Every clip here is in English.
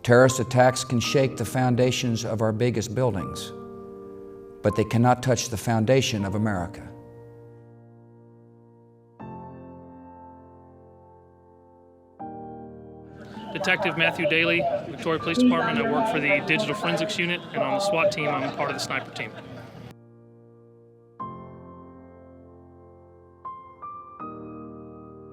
Terrorist attacks can shake the foundations of our biggest buildings, but they cannot touch the foundation of America. Detective Matthew Daly, Victoria Police Department. I work for the Digital Forensics Unit, and on the SWAT team, I'm part of the sniper team.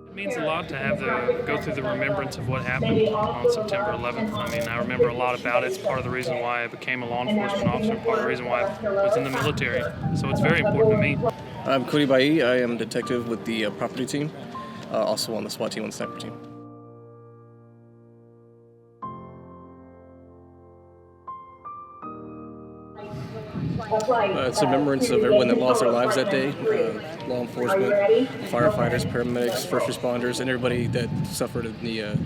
It means a lot to go through the remembrance of what happened on September 11th. I mean, I remember a lot about it. It's part of the reason why I became a law enforcement officer, part of the reason why I was in the military. So it's very important to me. I'm Cody Bailly. I am a detective with the property team, also on the SWAT team and sniper team. It's a remembrance of everyone that lost their lives that day, law enforcement, firefighters, paramedics, first responders, and everybody that suffered in the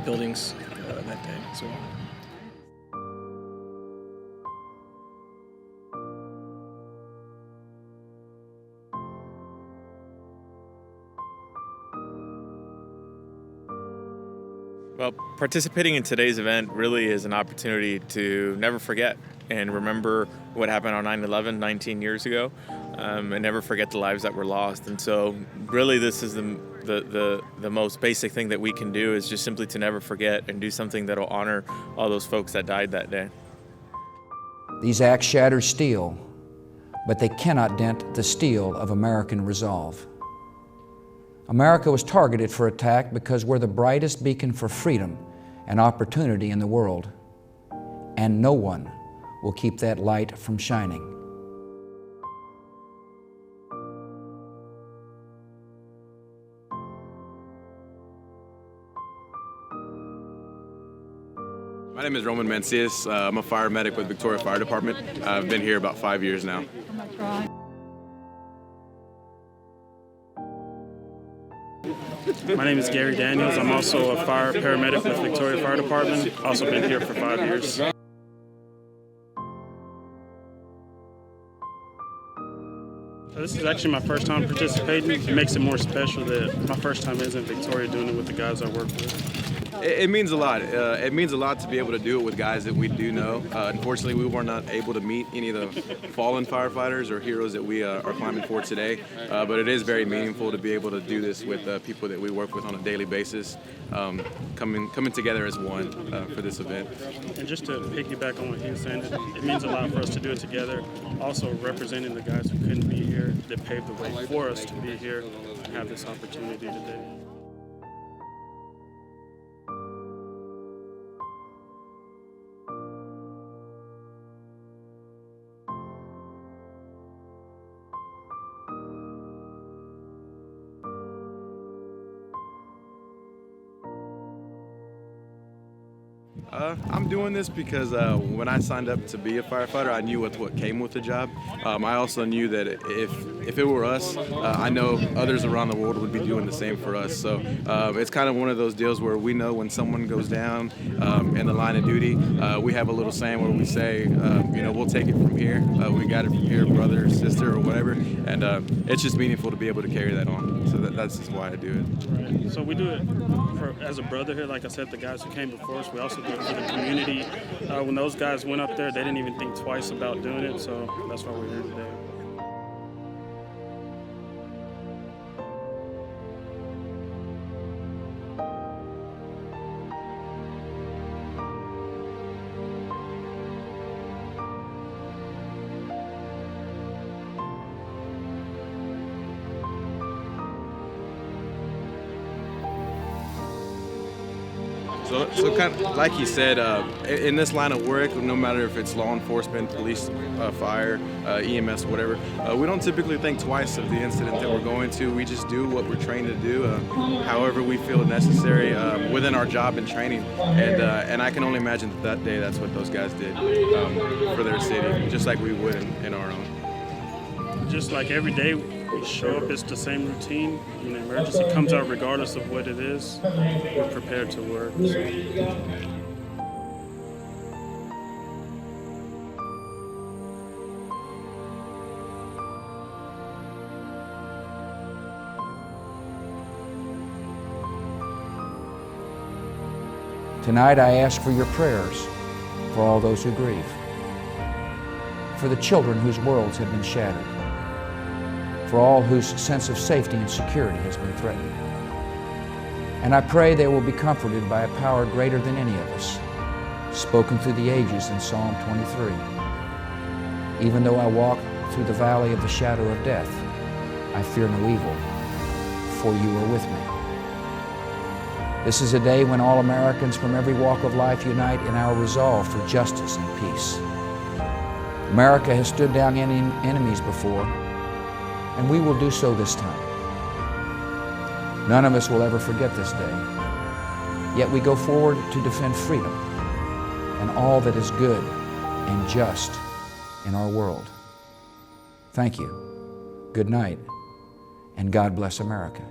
buildings that day as well. Well, participating in today's event really is an opportunity to never forget and remember what happened on 9/11 19 years ago, and never forget the lives that were lost. And so really this is the most basic thing that we can do, is just simply to never forget and do something that will honor all those folks that died that day. These acts shatter steel, but they cannot dent the steel of American resolve. America was targeted for attack because we're the brightest beacon for freedom and opportunity in the world, and no one will keep that light from shining. My name is Roman Mancias. I'm a fire medic with Victoria Fire Department. I've been here about 5 years now. My name is Gary Daniels. I'm also a fire paramedic with Victoria Fire Department. Also been here for 5 years. This is actually my first time participating. It makes it more special that my first time is in Victoria doing it with the guys I work with. It means a lot. It means a lot to be able to do it with guys that we do know. Unfortunately, we were not able to meet any of the fallen firefighters or heroes that we are climbing for today. But it is very meaningful to be able to do this with people that we work with on a daily basis, coming together as one for this event. And just to piggyback on what he was saying, it means a lot for us to do it together. Also representing the guys who couldn't be here, that paved the way for us to be here and have this opportunity today. I'm doing this because when I signed up to be a firefighter, I knew what came with the job. I also knew that if it were us, I know others around the world would be doing the same for us. So it's kind of one of those deals where we know when someone goes down in the line of duty, we have a little saying where we say, we'll take it from here. We got it from here, brother or sister or whatever. And it's just meaningful to be able to carry that on. So that's just why I do it. Right. So we do it as a brotherhood. Like I said, the guys who came before us, we also do it for the community. When those guys went up there, they didn't even think twice about doing it. So that's why we're here today. So kind of like he said, in this line of work, no matter if it's law enforcement, police, fire, EMS, whatever, we don't typically think twice of the incident that we're going to. We just do what we're trained to do, however we feel necessary within our job and training. And I can only imagine that day that's what those guys did for their city, just like we would in our own. Just like every day we show up, it's the same routine. When an emergency comes out, regardless of what it is, we're prepared to work. So. Tonight I ask for your prayers for all those who grieve, for the children whose worlds have been shattered, for all whose sense of safety and security has been threatened. And I pray they will be comforted by a power greater than any of us, spoken through the ages in Psalm 23. Even though I walk through the valley of the shadow of death, I fear no evil, for you are with me. This is a day when all Americans from every walk of life unite in our resolve for justice and peace. America has stood down enemies before, and we will do so this time. None of us will ever forget this day, yet we go forward to defend freedom and all that is good and just in our world. Thank you, good night, and God bless America.